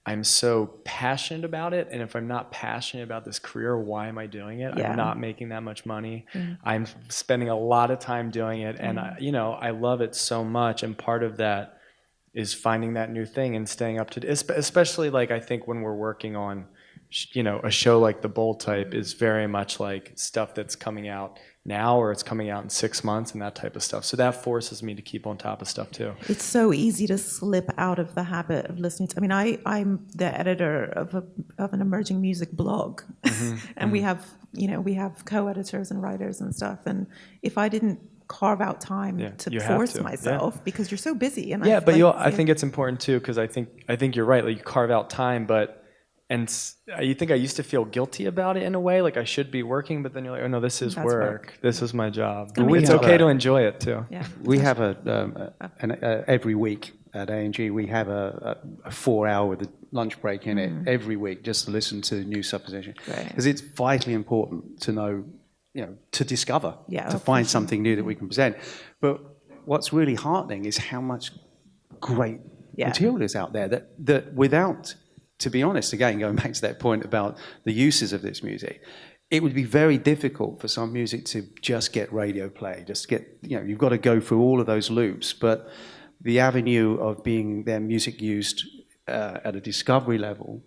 I'm so passionate about it. And if I'm not passionate about this career, why am I doing it? I'm not making that much money. I'm spending a lot of time doing it, and I love it so much. And part of that is finding that new thing and staying up to date, especially like I think when we're working on a show like The Bold Type is very much like stuff that's coming out now, or it's coming out in 6 months and that type of stuff. So that forces me to keep on top of stuff too. It's so easy to slip out of the habit of listening to. I'm the editor of an emerging music blog, and we have co-editors and writers and stuff. And if I didn't carve out time to force myself, because you're so busy, and I think it's important too, because I think you're right. Like you carve out time, and you think I used to feel guilty about it in a way, like I should be working, but then you're like, oh no, this is work. This is my job. It's okay to enjoy it too. Yeah. We have every week at A&G, we have a 4 hour with a lunch break in it every week just to listen to new supervision. Because it's vitally important to know, to discover, to find something new that we can present. But what's really heartening is how much great material is out there that without, to be honest, again, going back to that point about the uses of this music, it would be very difficult for some music to just get radio play, just get, you've got to go through all of those loops. But the avenue of being their music used at a discovery level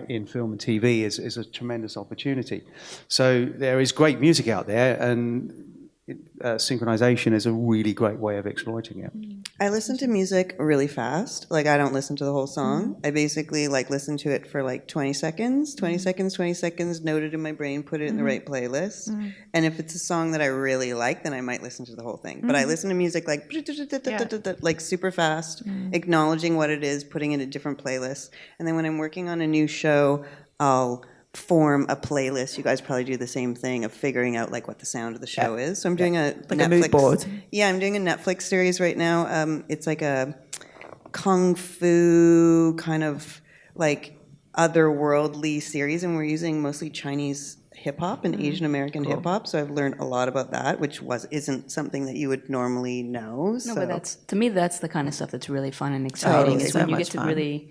in film and TV is a tremendous opportunity. So there is great music out there, and synchronization is a really great way of exploiting it. I listen to music really fast. Like, I don't listen to the whole song. I basically listen to it for 20 seconds, 20 seconds, note it in my brain, put it in the right playlist. And if it's a song that I really like, then I might listen to the whole thing. But I listen to music like super fast, acknowledging what it is, putting it in different playlists. And then when I'm working on a new show, I'll form a playlist. You guys probably do the same thing of figuring out what the sound of the show is. So I'm doing a Netflix, a mood board. Yeah, I'm doing a Netflix series right now. It's like a kung fu kind of otherworldly series, and we're using mostly Chinese hip hop and Asian American hip hop. So I've learned a lot about that, which isn't something that you would normally know. No, but to me that's the kind of stuff that's really fun and exciting. Is when you get to really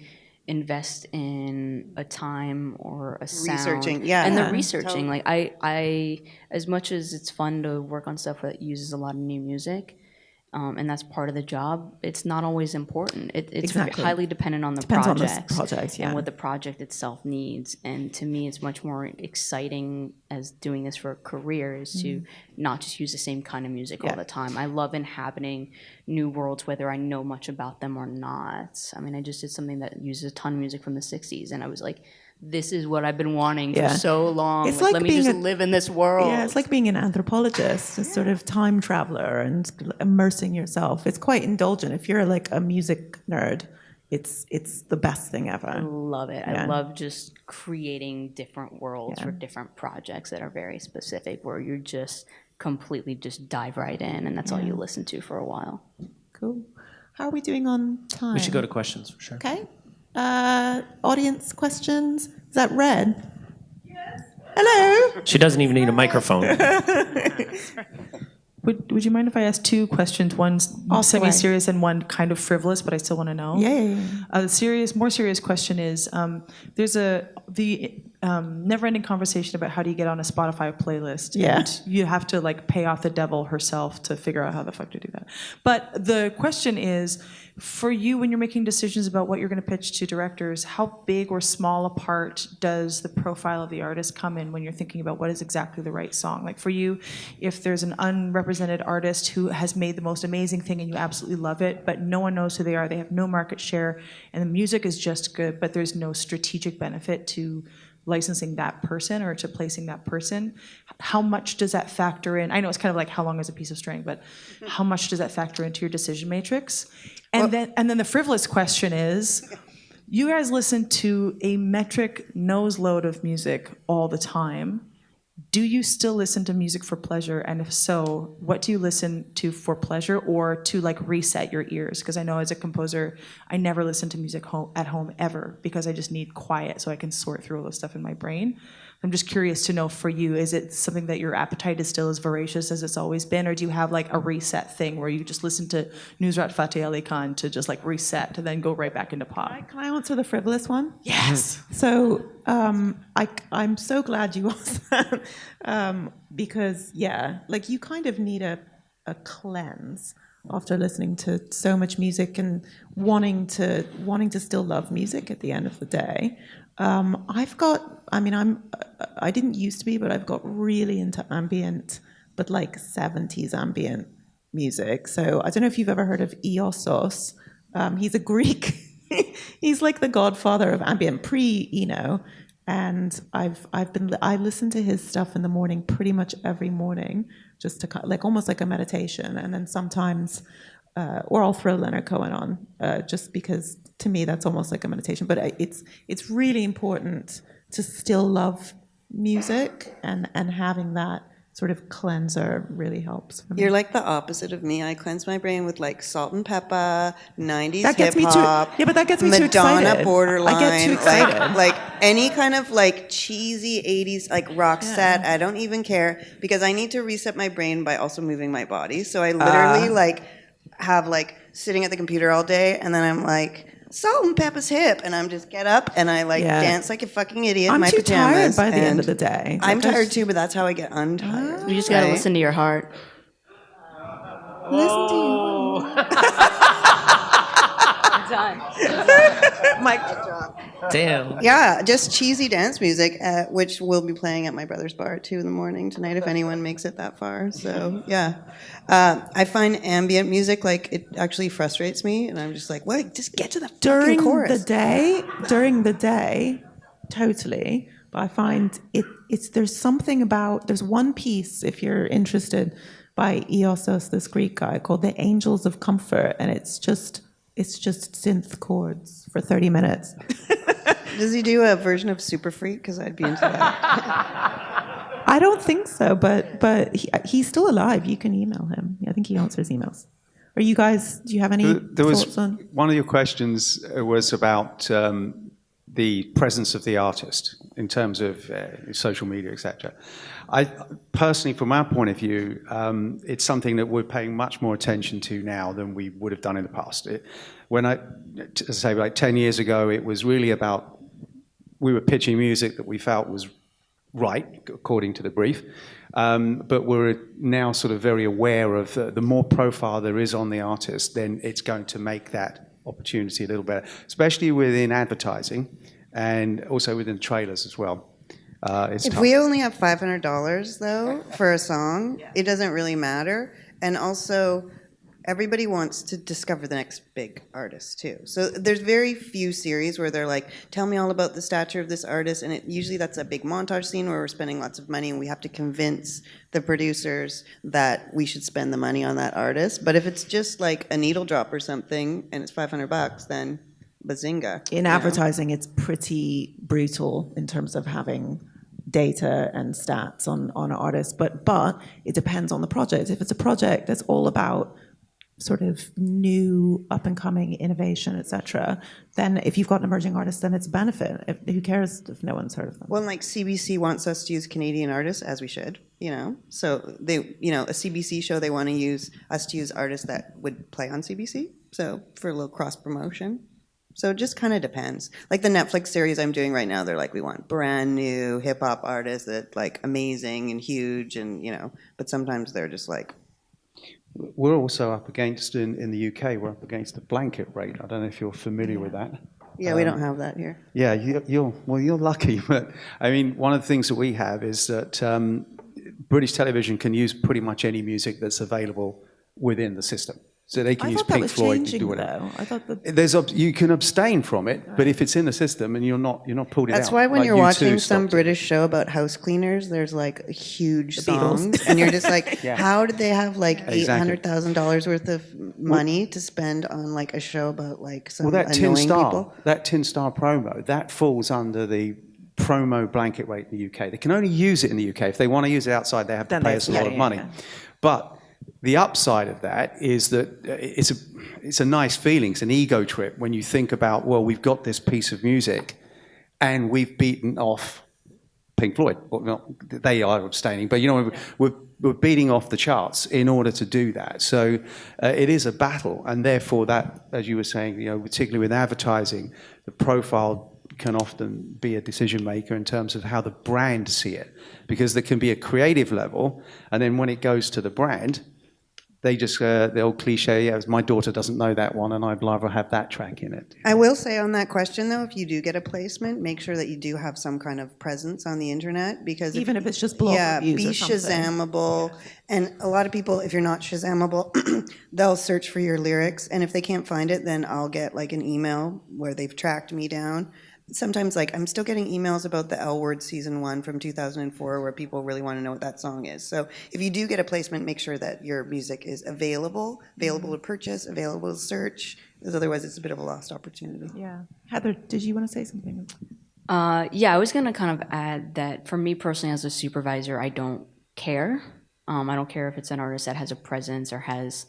invest in a time or a sound. Researching, the researching. Totally. I as much as it's fun to work on stuff that uses a lot of new music, and that's part of the job, it's not always important. It's highly dependent on the project and what the project itself needs. And to me, it's much more exciting as doing this for a career is to not just use the same kind of music all the time. I love inhabiting new worlds, whether I know much about them or not. I mean, I just did something that uses a ton of music from the 60s, and I was like, this is what I've been wanting for so long. It's let me just live in this world. Yeah, it's like being an anthropologist, a sort of time traveler and immersing yourself. It's quite indulgent. If you're a music nerd, it's the best thing ever. I love it. I love just creating different worlds for different projects that are very specific, where you're just completely just dive right in, and that's all you listen to for a while. Cool. How are we doing on time? We should go to questions for sure. Okay. Audience questions? Is that Red? Yes. Hello. She doesn't even need a microphone. Would you mind if I ask two questions? One semi-serious and one kind of frivolous, but I still want to know. Yeah. The more serious question is: there's the never-ending conversation about how do you get on a Spotify playlist. Yeah. And you have to pay off the devil herself to figure out how the fuck to do that. But the question is, for you, when you're making decisions about what you're going to pitch to directors, how big or small a part does the profile of the artist come in when you're thinking about what is exactly the right song? Like for you, if there's an unrepresented artist who has made the most amazing thing and you absolutely love it, but no one knows who they are, they have no market share, and the music is just good, but there's no strategic benefit to licensing that person or to placing that person, how much does that factor in? I know it's kind of like how long is a piece of string, but how much does that factor into your decision matrix? And then the frivolous question is, you guys listen to a metric nose load of music all the time. Do you still listen to music for pleasure? And if so, what do you listen to for pleasure or to reset your ears? Because I know as a composer, I never listen to music at home ever because I just need quiet so I can sort through all this stuff in my brain. I'm just curious to know for you, is it something that your appetite is still as voracious as it's always been? Or do you have a reset thing where you just listen to Nusrat Fateh Ali Khan to just reset and then go right back into pop? Can I answer the frivolous one? Yes. So I'm so glad you asked that because you kind of need a cleanse after listening to so much music and wanting to still love music at the end of the day. I didn't used to be, but I've got really into ambient, but 70s ambient music. So I don't know if you've ever heard of Eosos. He's a Greek. He's the godfather of ambient pre-Eno. And I listen to his stuff in the morning pretty much every morning, just to almost like a meditation. And then sometimes, or I'll throw Leonard Cohen on, just because to me that's almost like a meditation. But it's really important to still love music and having that sort of cleanser really helps for me. You're like the opposite of me. I cleanse my brain with like salt and pepper, 90s That gets me too- hip-hop, yeah, but that gets me too Madonna excited. Borderline, I get too excited. like any kind of like cheesy 80s like rock set. I don't even care because I need to reset my brain by also moving my body. So I literally like have like sitting at the computer all day and then I'm like, salt and pepper's hip, and I'm just get up and I like dance like a fucking idiot in I'm my too tired pajamas. by the end and of the day. I'm Like, tired too, but that's how I get untired. You just gotta right? listen to your heart. Listen to you. Done. Mic drop. Damn. Yeah, just cheesy dance music, which we'll be playing at my brother's bar at 2 a.m. tonight if anyone makes it that far. So yeah, I find ambient music like it actually frustrates me, and I'm just like, wait, just get to the fucking chorus. During the day, totally. But I find there's something about, there's one piece, if you're interested, by Eosos, this Greek guy, called The Angels of Comfort, and it's just synth chords for 30 minutes. Does he do a version of Super Freak? Because I'd be into that. I don't think so, but he's still alive. You can email him. I think he answers emails. Are you guys, do you have any thoughts on? One of your questions was about the presence of the artist in terms of social media, etc. I personally, from our point of view, it's something that we're paying much more attention to now than we would have done in the past. As I say, like 10 years ago, it was really about, we were pitching music that we felt was right, according to the brief, but we're now sort of very aware of the more profile there is on the artist, then it's going to make that opportunity a little better, especially within advertising and also within trailers as well. It's If tough. we only have $500 though for a song, it doesn't really matter. And also, everybody wants to discover the next big artist too. So there's very few series where they're like, tell me all about the stature of this artist, and usually that's a big montage scene where we're spending lots of money and we have to convince the producers that we should spend the money on that artist. But if it's just like a needle drop or something and it's $500, then bazinga. In advertising, it's pretty brutal in terms of having data and stats on artists, but it depends on the project. If it's a project that's all about sort of new up-and-coming innovation, etc., then if you've got an emerging artist, then it's a benefit. Who cares if no one's heard of them? Well, like CBC wants us to use Canadian artists, as we should, So they, a CBC show, they want to use us to use artists that would play on CBC. So for a little cross-promotion. So it just kind of depends. Like the Netflix series I'm doing right now, they're like, we want brand new hip-hop artists that like amazing and huge and, but sometimes they're just like, we're also up against, in the UK, we're up against the blanket rate. I don't know if you're familiar with that. yeah, we don't have that here. Yeah, you're lucky. But I mean, one of the things that we have is that British television can use pretty much any music that's available within the system. So they can use Pink Floyd to do whatever. I thought that You can abstain from it, but if it's in the system and you're not pulled it out. That's why when like you're U2 watching some stopped it. British show about house cleaners, there's like a huge songs, and you're just like, how did they have like $800,000 worth of money to spend on like a show about like some annoying people? That Tin Star promo, that falls under the promo blanket rate in the UK. They can only use it in the UK. If they want to use it outside, they have to pay us a lot of money. But the upside of that is that it's a nice feeling. It's an ego trip when you think about, well, we've got this piece of music and we've beaten off Pink Floyd. Well, they are abstaining, but we're beating off the charts in order to do that. So it is a battle, and therefore that, as you were saying, particularly with advertising, the profile can often be a decision maker in terms of how the brand see it, because there can be a creative level, and then when it goes to the brand, they just, the old cliche, my daughter doesn't know that one and I'd rather have that track in it. I will say on that question though, if you do get a placement, make sure that you do have some kind of presence on the internet, because even if it's just blog reviews be or something. Shazammable. And a lot of people, if you're not Shazammable, they'll search for your lyrics, and if they can't find it, then I'll get like an email where they've tracked me down. Sometimes, like, I'm still getting emails about the L Word Season 1 from 2004 where people really want to know what that song is. So if you do get a placement, make sure that your music is available to purchase, available to search, because otherwise it's a bit of a lost opportunity. Yeah. Heather, did you want to say something? Yeah, I was going to kind of add that for me personally as a supervisor, I don't care. I don't care if it's an artist that has a presence or has,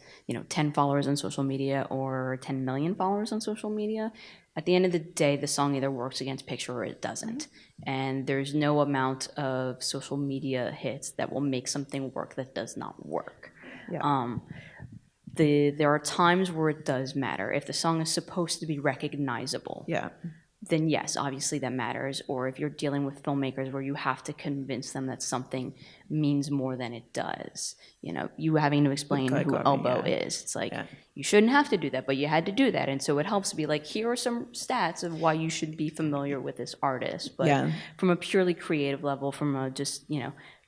10 followers on social media or 10 million followers on social media. At the end of the day, the song either works against picture or it doesn't. And there's no amount of social media hits that will make something work that does not work. Yeah. There are times where it does matter. If the song is supposed to be recognizable, then yes, obviously that matters. Or if you're dealing with filmmakers where you have to convince them that something means more than it does, you having to explain who Elbow is. It's like, you shouldn't have to do that, but you had to do that. And so it helps to be like, here are some stats of why you should be familiar with this artist. But from a purely creative level, from a just,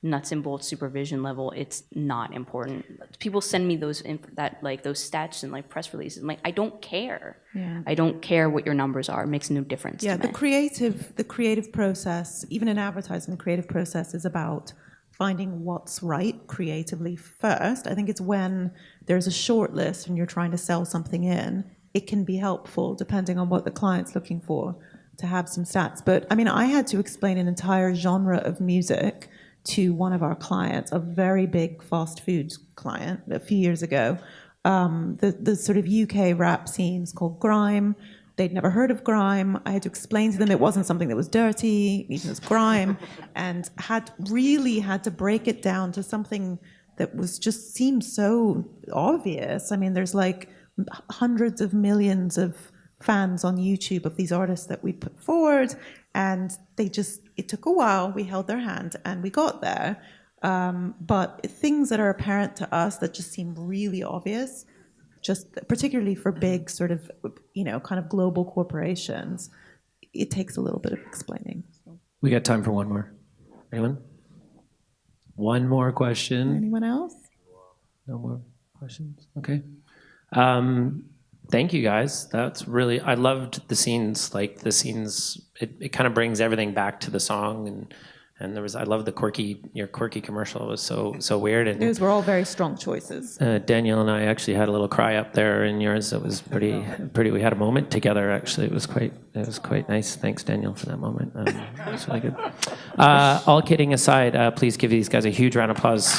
nuts and bolts supervision level, it's not important. People send me those stats and like press releases. I'm like, I don't care. I don't care what your numbers are. It makes no difference to me. The creative process, even in advertising, the creative process is about finding what's right creatively first. I think it's when there's a short list and you're trying to sell something in, it can be helpful, depending on what the client's looking for, to have some stats. But I mean, I had to explain an entire genre of music to one of our clients, a very big fast foods client, a few years ago. The sort of UK rap scene's called grime. They'd never heard of grime. I had to explain to them it wasn't something that was dirty, even as grime, and had to break it down to something that was just seemed so obvious. I mean, there's like hundreds of millions of fans on YouTube of these artists that we put forward, and it took a while. We held their hand and we got there. But things that are apparent to us that just seem really obvious, just particularly for big sort of, kind of global corporations, it takes a little bit of explaining. We got time for one more. Anyone? One more question. Anyone else? No more questions? Okay. Thank you guys. That's really, I loved the scenes, it kind of brings everything back to the song, and I love your quirky commercial. It was so weird. And those were all very strong choices. Danielle and I actually had a little cry up there in yours. It was pretty, we had a moment together, actually. It was quite nice. Thanks, Danielle, for that moment. It was really good. All kidding aside, please give these guys a huge round of applause.